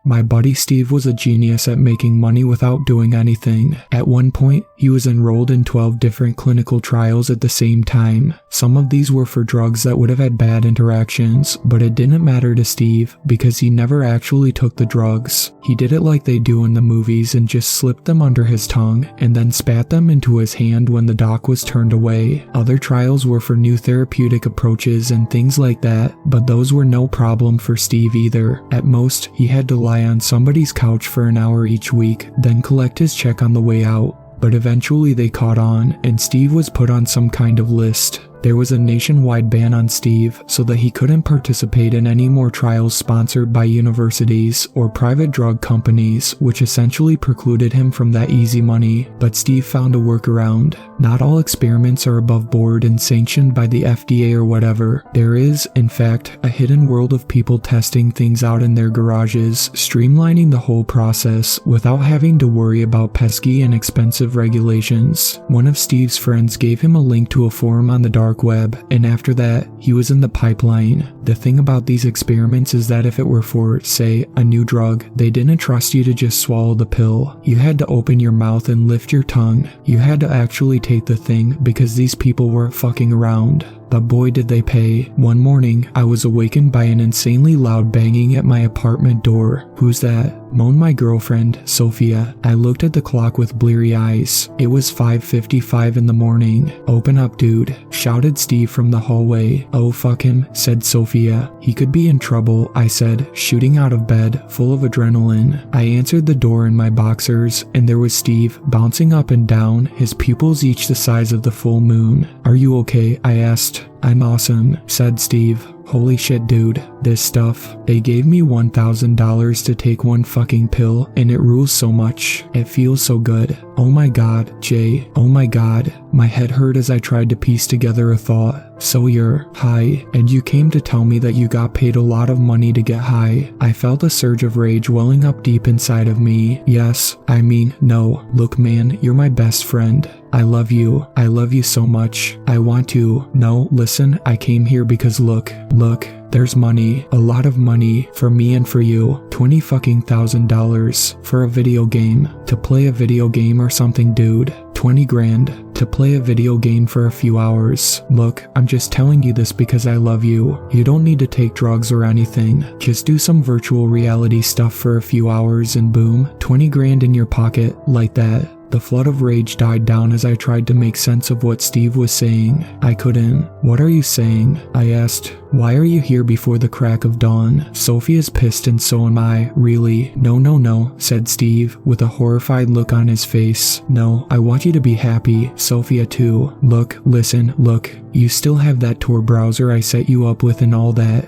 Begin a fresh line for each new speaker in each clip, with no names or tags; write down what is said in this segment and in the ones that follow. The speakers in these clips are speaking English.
My buddy Steve was a genius at making money without doing anything. At one point, he was enrolled in 12 different clinical trials at the same time. Some of these were for drugs that would have had bad interactions, but it didn't matter to Steve because he never actually took the drugs. He did it like they do in the movies and just slipped them under his tongue and then spat them into his hand when the doc was turned away. Other trials were for new therapeutic approaches and things like that, but those were no problem for Steve either. At most, he had to lie on somebody's couch for an hour each week, then collect his check on the way out. But eventually they caught on, and Steve was put on some kind of list. There was a nationwide ban on Steve so that he couldn't participate in any more trials sponsored by universities or private drug companies, which essentially precluded him from that easy money. But Steve found a workaround. Not all experiments are above board and sanctioned by the FDA or whatever. There is, in fact, a hidden world of people testing things out in their garages, streamlining the whole process without having to worry about pesky and expensive regulations. One of Steve's friends gave him a link to a forum on the dark web, and after that, he was in the pipeline. The thing about these experiments is that if it were for, say, a new drug, they didn't trust you to just swallow the pill. You had to open your mouth and lift your tongue. You had to actually take the thing because these people weren't fucking around. But boy did they pay. One morning, I was awakened by an insanely loud banging at my apartment door. "Who's that?" moaned my girlfriend, Sophia. I looked at the clock with bleary eyes. It was 5:55 in the morning. "Open up, dude," shouted Steve from the hallway. "Oh, fuck him," said Sophia. "He could be in trouble," I said, shooting out of bed, full of adrenaline. I answered the door in my boxers, and there was Steve, bouncing up and down, his pupils each the size of the full moon. "Are you okay?" I asked. "I'm awesome," said Steve. "Holy shit, dude. This stuff. They gave me $1,000 to take one fucking pill, and it rules so much. It feels so good. Oh my god, Jay. Oh my god." My head hurt as I tried to piece together a thought. "So you're high, and you came to tell me that you got paid a lot of money to get high." I felt a surge of rage welling up deep inside of me. "Yes. I mean, no. Look, man, you're my best friend. I love you. I love you so much. I want to. No, listen, I came here because look, there's money, a lot of money, for me and for you. $20,000 for a video game. To play a video game or something, dude. 20 grand. To play a video game for a few hours. Look, I'm just telling you this because I love you. You don't need to take drugs or anything. Just do some virtual reality stuff for a few hours and boom, 20 grand in your pocket, like that." The flood of rage died down as I tried to make sense of what Steve was saying. I couldn't. "What are you saying?" I asked. "Why are you here before the crack of dawn? Sophia's pissed and so am I, really." No, said Steve, with a horrified look on his face. "No, I want you to be happy, Sophia too. Look, you still have that Tor browser I set you up with and all that."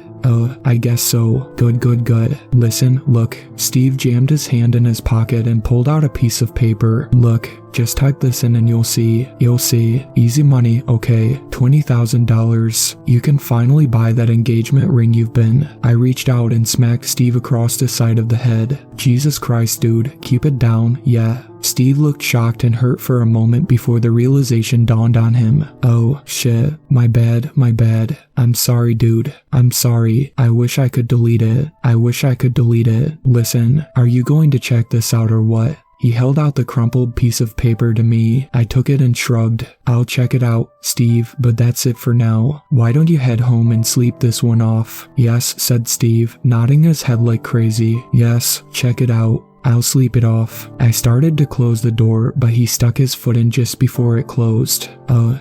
I guess so. Good. Listen, look." Steve jammed his hand in his pocket and pulled out a piece of paper. "Look, just type this in and you'll see. Easy money, okay? $20,000. You can finally buy that engagement ring you've been." I reached out and smacked Steve across the side of the head. "Jesus Christ, dude. Keep it down, yeah." Steve looked shocked and hurt for a moment before the realization dawned on him. "Oh, shit. My bad. I'm sorry, dude. I'm sorry. I wish I could delete it. Listen, are you going to check this out or what?" He held out the crumpled piece of paper to me. I took it and shrugged. "I'll check it out, Steve, but that's it for now. Why don't you head home and sleep this one off?" "Yes," said Steve, nodding his head like crazy. "Yes, check it out. I'll sleep it off." I started to close the door, but he stuck his foot in just before it closed.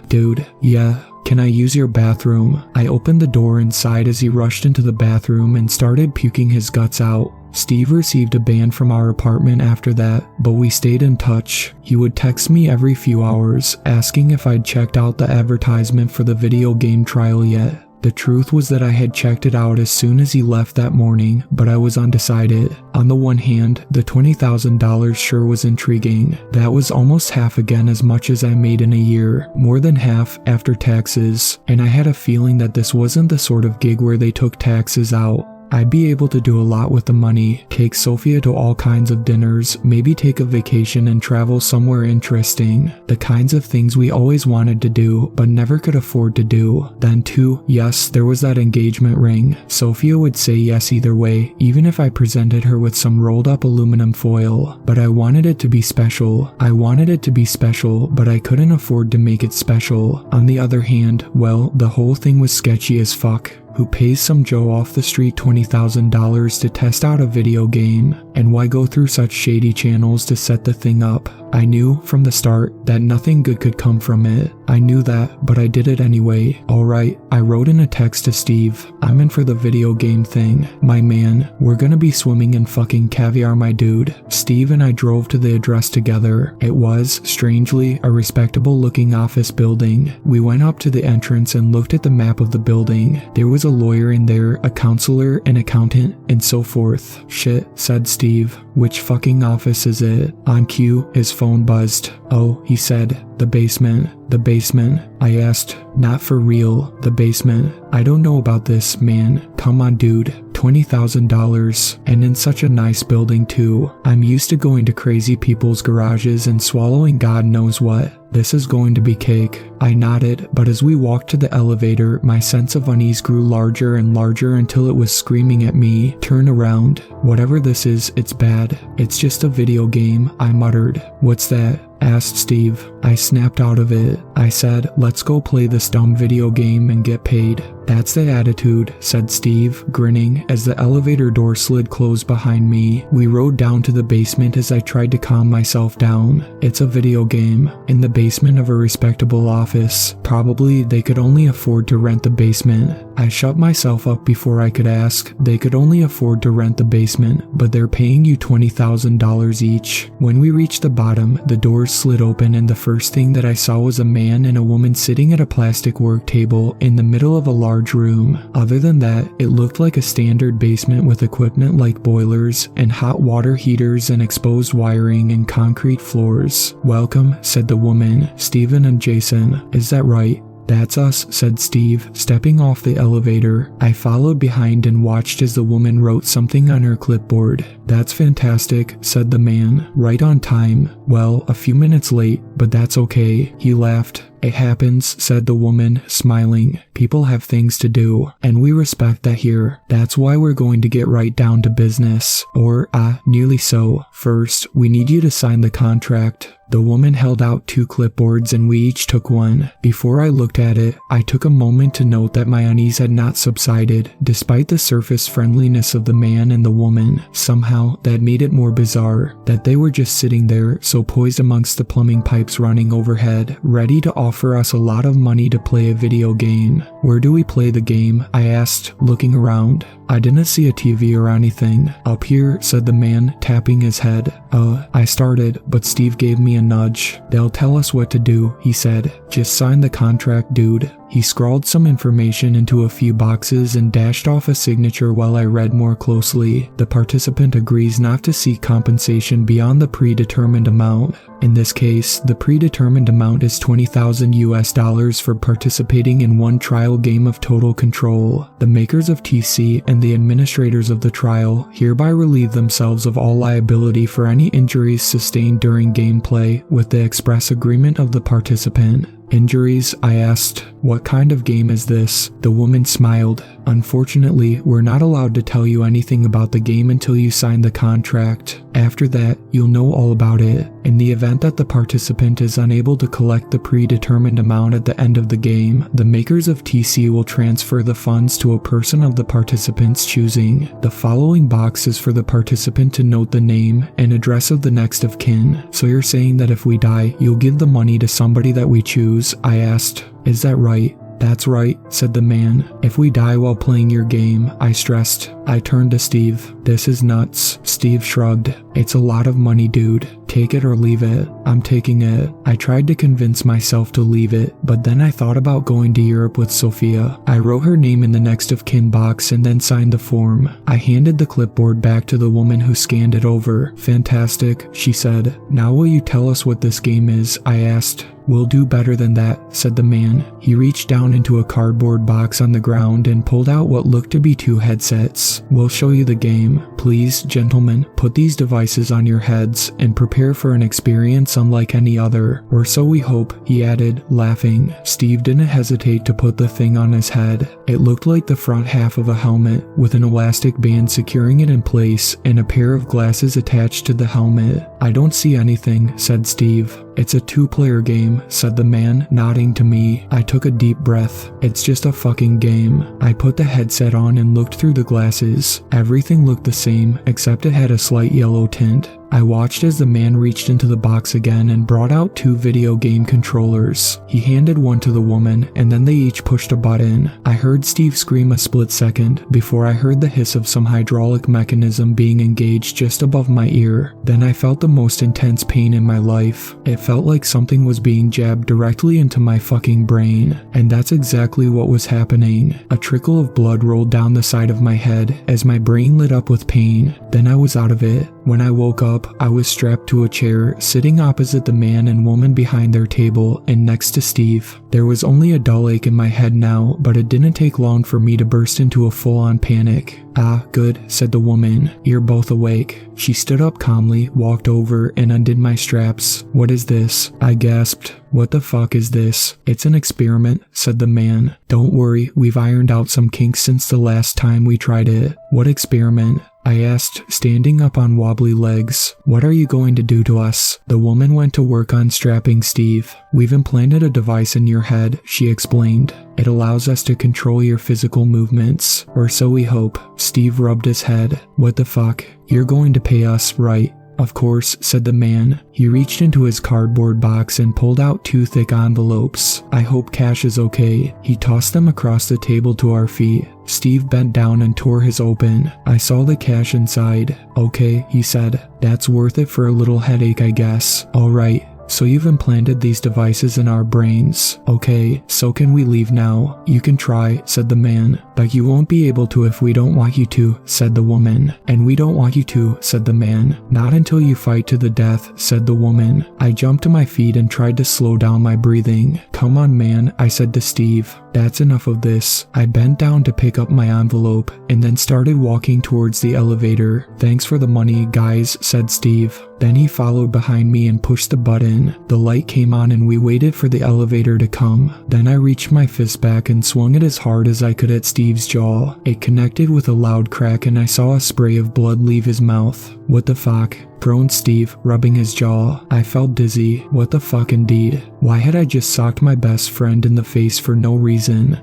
Dude, yeah. "Can I use your bathroom?" I opened the door and sighed as he rushed into the bathroom and started puking his guts out. Steve received a ban from our apartment after that, but we stayed in touch. He would text me every few hours, asking if I'd checked out the advertisement for the video game trial yet. The truth was that I had checked it out as soon as he left that morning, but I was undecided. On the one hand, the $20,000 sure was intriguing. That was almost half again as much as I made in a year, more than half after taxes, and I had a feeling that this wasn't the sort of gig where they took taxes out. I'd be able to do a lot with the money, take Sophia to all kinds of dinners, maybe take a vacation and travel somewhere interesting. The kinds of things we always wanted to do, but never could afford to do. Then too, yes, there was that engagement ring. Sophia would say yes either way, even if I presented her with some rolled up aluminum foil. But I wanted it to be special. I wanted it to be special, but I couldn't afford to make it special. On the other hand, well, the whole thing was sketchy as fuck. Who pays some Joe off the street $20,000 to test out a video game? And why go through such shady channels to set the thing up? I knew from the start that nothing good could come from it. I knew that, but I did it anyway. Alright, I wrote in a text to Steve. I'm in for the video game thing. My man, we're gonna be swimming in fucking caviar, my dude. Steve and I drove to the address together. It was, strangely, a respectable looking office building. We went up to the entrance and looked at the map of the building. There was a lawyer in there, a counselor, an accountant, and so forth. Shit, said Steve. Which fucking office is it? On cue, his phone buzzed. Oh, he said, the basement. The basement. I asked, not for real, the basement. I don't know about this, man. Come on, dude. $20,000. And in such a nice building too. I'm used to going to crazy people's garages and swallowing God knows what. This is going to be cake. I nodded, but as we walked to the elevator, my sense of unease grew larger and larger until it was screaming at me, turn around. Whatever this is, it's bad. It's just a video game, I muttered. What's that? Asked Steve. I snapped out of it. I said, let's go play this dumb video game and get paid. That's the attitude, said Steve, grinning as the elevator door slid closed behind me. We rode down to the basement as I tried to calm myself down. It's a video game. In the basement of a respectable office. Probably they could only afford to rent the basement. I shut myself up before I could ask. They could only afford to rent the basement, but they're paying you $20,000 each. When we reached the bottom, the doors slid open and the first thing that I saw was a man and a woman sitting at a plastic work table in the middle of a large room. Other than that, it looked like a standard basement with equipment like boilers and hot water heaters and exposed wiring and concrete floors. Welcome, said the woman. Steven and Jason, is that right? That's us, said Steve, stepping off the elevator. I followed behind and watched as the woman wrote something on her clipboard. That's fantastic, said the man. Right on time. Well, a few minutes late, but that's okay. He laughed. It happens, said the woman, smiling. People have things to do, and we respect that here. That's why we're going to get right down to business. Or, nearly so. First, we need you to sign the contract. The woman held out 2 clipboards and we each took one. Before I looked at it, I took a moment to note that my unease had not subsided, despite the surface friendliness of the man and the woman. Somehow, that made it more bizarre, that they were just sitting there, so poised amongst the plumbing pipes running overhead, ready to offer us a lot of money to play a video game. Where do we play the game? I asked, looking around. I didn't see a TV or anything. Up here, said the man, tapping his head. I started, but Steve gave me a nudge. They'll tell us what to do, he said. Just sign the contract, dude. He scrawled some information into a few boxes and dashed off a signature while I read more closely. The participant agrees not to seek compensation beyond the predetermined amount. In this case, the predetermined amount is $20,000 for participating in one trial game of Total Control. The makers of TC and the administrators of the trial hereby relieve themselves of all liability for any injuries sustained during gameplay with the express agreement of the participant. Injuries? I asked. What kind of game is this? The woman smiled. Unfortunately, we're not allowed to tell you anything about the game until you sign the contract. After that, you'll know all about it. In the event that the participant is unable to collect the predetermined amount at the end of the game, the makers of TC will transfer the funds to a person of the participant's choosing. The following box is for the participant to note the name and address of the next of kin. So you're saying that if we die, you'll give the money to somebody that we choose? I asked. Is that right? That's right, said the man. If we die while playing your game, I stressed. I turned to Steve. This is nuts. Steve shrugged. It's a lot of money, dude. Take it or leave it. I'm taking it. I tried to convince myself to leave it, but then I thought about going to Europe with Sophia. I wrote her name in the next of kin box and then signed the form. I handed the clipboard back to the woman who scanned it over. Fantastic, she said. Now will you tell us what this game is? I asked. "We'll do better than that," said the man. He reached down into a cardboard box on the ground and pulled out what looked to be 2 headsets. "We'll show you the game. Please, gentlemen, put these devices on your heads and prepare for an experience unlike any other. Or so we hope," he added, laughing. Steve didn't hesitate to put the thing on his head. It looked like the front half of a helmet, with an elastic band securing it in place and a pair of glasses attached to the helmet. "I don't see anything," said Steve. "It's a 2-player game," said the man, nodding to me. I took a deep breath. "It's just a fucking game." I put the headset on and looked through the glasses. Everything looked the same, except it had a slight yellow tint. I watched as the man reached into the box again and brought out 2 video game controllers. He handed one to the woman, and then they each pushed a button. I heard Steve scream a split second before I heard the hiss of some hydraulic mechanism being engaged just above my ear. Then I felt the most intense pain in my life. It felt like something was being jabbed directly into my fucking brain, and that's exactly what was happening. A trickle of blood rolled down the side of my head as my brain lit up with pain. Then I was out of it. When I woke up, I was strapped to a chair, sitting opposite the man and woman behind their table and next to Steve. There was only a dull ache in my head now, but it didn't take long for me to burst into a full-on panic. "Ah, good," said the woman. "You're both awake." She stood up calmly, walked over, and undid my straps. "What is this?" I gasped. "What the fuck is this?" "It's an experiment," said the man. "Don't worry, we've ironed out some kinks since the last time we tried it." "What experiment?" I asked, standing up on wobbly legs. "What are you going to do to us?" The woman went to work unstrapping Steve. "We've implanted a device in your head," she explained. "It allows us to control your physical movements. Or so we hope." Steve rubbed his head. "What the fuck? You're going to pay us, right?" "Of course," said the man. He reached into his cardboard box and pulled out 2 thick envelopes. "I hope cash is okay." He tossed them across the table to our feet. Steve bent down and tore his open. I saw the cash inside. "Okay," he said. "That's worth it for a little headache, I guess." "All right. So you've implanted these devices in our brains. Okay, so can we leave now?" "You can try," said the man. "But you won't be able to if we don't want you to," said the woman. "And we don't want you to," said the man. "Not until you fight to the death," said the woman. I jumped to my feet and tried to slow down my breathing. "Come on, man," I said to Steve. "That's enough of this." I bent down to pick up my envelope and then started walking towards the elevator. "Thanks for the money, guys," said Steve. Then he followed behind me and pushed the button. The light came on and we waited for the elevator to come. Then I reached my fist back and swung it as hard as I could at Steve's jaw. It connected with a loud crack and I saw a spray of blood leave his mouth. "What the fuck?" groaned Steve, rubbing his jaw. I felt dizzy. What the fuck indeed? Why had I just socked my best friend in the face for no reason?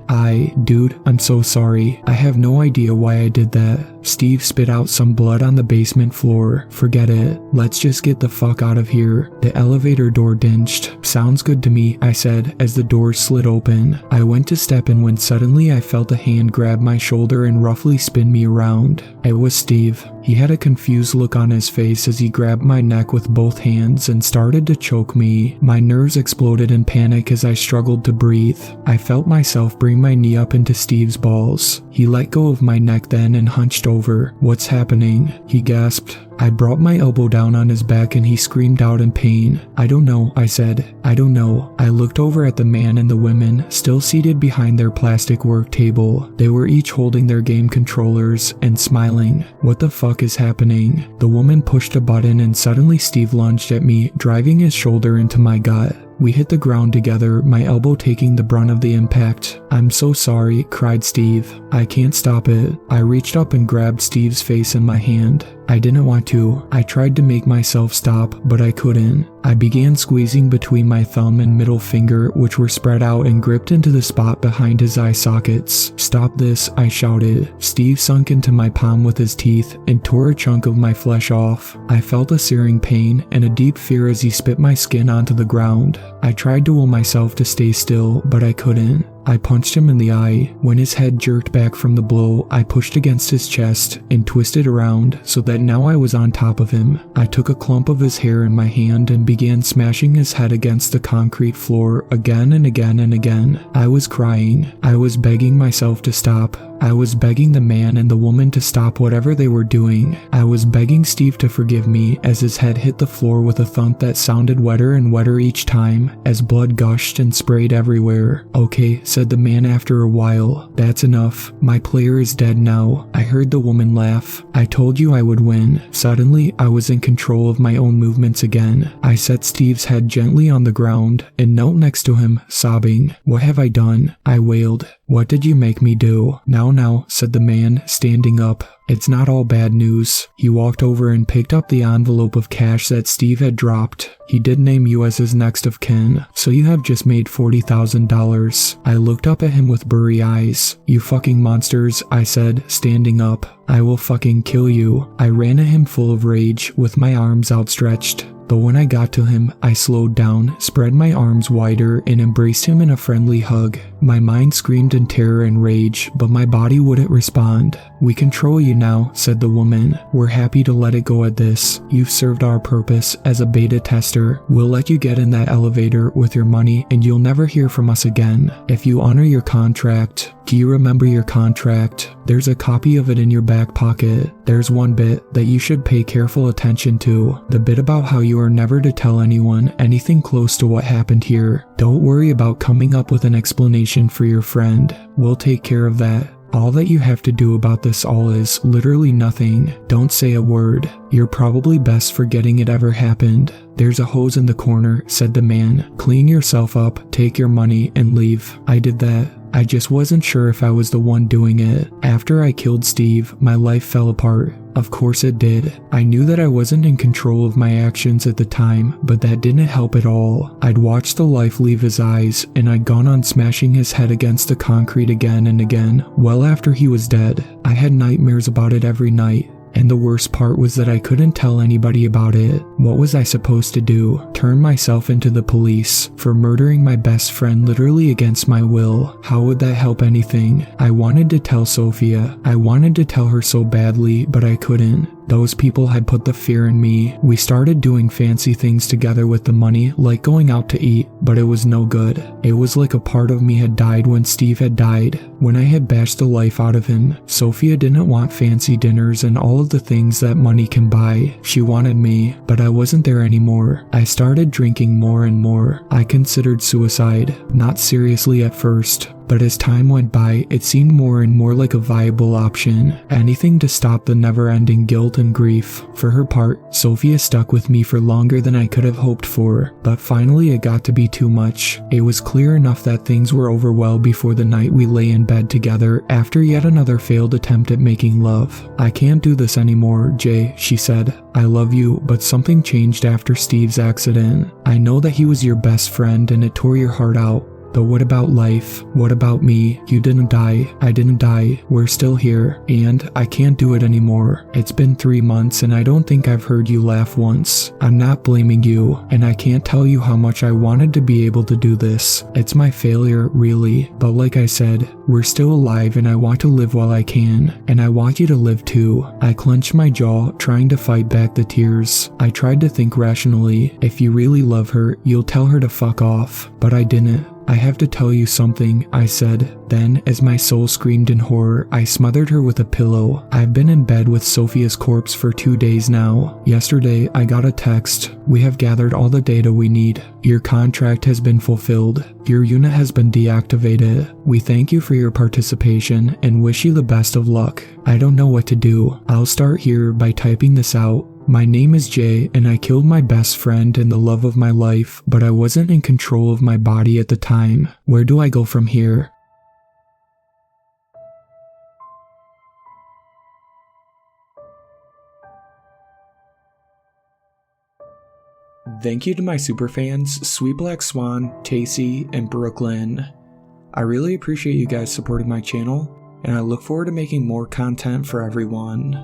Dude, I'm so sorry. I have no idea why I did that. Steve spit out some blood on the basement floor. "Forget it. Let's just get the fuck out of here." The elevator door dinched. "Sounds good to me," I said as the door slid open. I went to step in when suddenly I felt a hand grab my shoulder and roughly spin me around. It was Steve. He had a confused look on his face as he grabbed my neck with both hands and started to choke me. My nerves exploded in panic as I struggled to breathe. I felt myself bring my knee up into Steve's balls. He let go of my neck then and hunched over. "What's happening?" he gasped. I brought my elbow down on his back and he screamed out in pain. "I don't know," I said. "I don't know." I looked over at the man and the women, still seated behind their plastic work table. They were each holding their game controllers and smiling. "What the fuck is happening?" The woman pushed a button and suddenly Steve lunged at me, driving his shoulder into my gut. We hit the ground together, my elbow taking the brunt of the impact. "I'm so sorry," cried Steve. "I can't stop it." I reached up and grabbed Steve's face in my hand. I didn't want to. I tried to make myself stop, but I couldn't. I began squeezing between my thumb and middle finger, which were spread out and gripped into the spot behind his eye sockets. "Stop this," I shouted. Steve sunk into my palm with his teeth and tore a chunk of my flesh off. I felt a searing pain and a deep fear as he spit my skin onto the ground. I tried to will myself to stay still, but I couldn't. I punched him in the eye. When his head jerked back from the blow, I pushed against his chest and twisted around so that now I was on top of him. I took a clump of his hair in my hand and began smashing his head against the concrete floor again and again and again. I was crying. I was begging myself to stop. I was begging the man and the woman to stop whatever they were doing. I was begging Steve to forgive me as his head hit the floor with a thump that sounded wetter and wetter each time as blood gushed and sprayed everywhere. "Okay," said the man after a while. "That's enough. My player is dead now." I heard the woman laugh. "I told you I would win." Suddenly, I was in control of my own movements again. I set Steve's head gently on the ground and knelt next to him, sobbing. "What have I done?" I wailed. "What did you make me do?" Now, said the man, standing up. "It's not all bad news." He walked over and picked up the envelope of cash that Steve had dropped. "He did name you as his next of kin, so you have just made $40,000. I looked up at him with blurry eyes. "You fucking monsters," I said, standing up. "I will fucking kill you." I ran at him full of rage, with my arms outstretched. But when I got to him, I slowed down, spread my arms wider, and embraced him in a friendly hug. My mind screamed in terror and rage, but my body wouldn't respond. "We control you now," said the woman. "We're happy to let it go at this. You've served our purpose as a beta tester. We'll let you get in that elevator with your money, and you'll never hear from us again. If you honor your contract." "Do you remember your contract?" "There's a copy of it in your back pocket. There's one bit that you should pay careful attention to. The bit about how you are never to tell anyone anything close to what happened here. Don't worry about coming up with an explanation for your friend. We'll take care of that. All that you have to do about this all is literally nothing. Don't say a word. You're probably best forgetting it ever happened." "There's a hose in the corner," said the man. "Clean yourself up, take your money, and leave." I did that. I just wasn't sure if I was the one doing it. After I killed Steve, my life fell apart. Of course it did. I knew that I wasn't in control of my actions at the time, but that didn't help at all. I'd watched the life leave his eyes, and I'd gone on smashing his head against the concrete again and again, well after he was dead. I had nightmares about it every night. And the worst part was that I couldn't tell anybody about it. What was I supposed to do? Turn myself into the police for murdering my best friend literally against my will? How would that help anything? I wanted to tell Sophia. I wanted to tell her so badly, but I couldn't. Those people had put the fear in me. We started doing fancy things together with the money, like going out to eat, but it was no good. It was like a part of me had died when Steve had died, when I had bashed the life out of him. Sophia didn't want fancy dinners and all of the things that money can buy. She wanted me, but I wasn't there anymore. I started drinking more and more. I considered suicide, not seriously at first, but as time went by, it seemed more and more like a viable option. Anything to stop the never-ending guilt and grief. For her part, Sophia stuck with me for longer than I could have hoped for, but finally it got to be too much. It was clear enough that things were over well before the night we lay in bed together after yet another failed attempt at making love. "I can't do this anymore, Jay," she said. "I love you, but something changed after Steve's accident. I know that he was your best friend and it tore your heart out. But what about life? What about me? You didn't die. I didn't die. We're still here. And I can't do it anymore. It's been 3 months and I don't think I've heard you laugh once. I'm not blaming you, and I can't tell you how much I wanted to be able to do this. It's my failure, really. But like I said, we're still alive and I want to live while I can. And I want you to live too." I clenched my jaw, trying to fight back the tears. I tried to think rationally. If you really love her, you'll tell her to fuck off. But I didn't. "I have to tell you something," I said. Then, as my soul screamed in horror, I smothered her with a pillow. I've been in bed with Sophia's corpse for 2 days now. Yesterday, I got a text. "We have gathered all the data we need. Your contract has been fulfilled. Your unit has been deactivated. We thank you for your participation and wish you the best of luck." I don't know what to do. I'll start here by typing this out. "My name is Jay, and I killed my best friend and the love of my life, but I wasn't in control of my body at the time. Where do I go from here?" Thank you to my superfans, Sweet Black Swan, Tacy, and Brooklyn. I really appreciate you guys supporting my channel, and I look forward to making more content for everyone.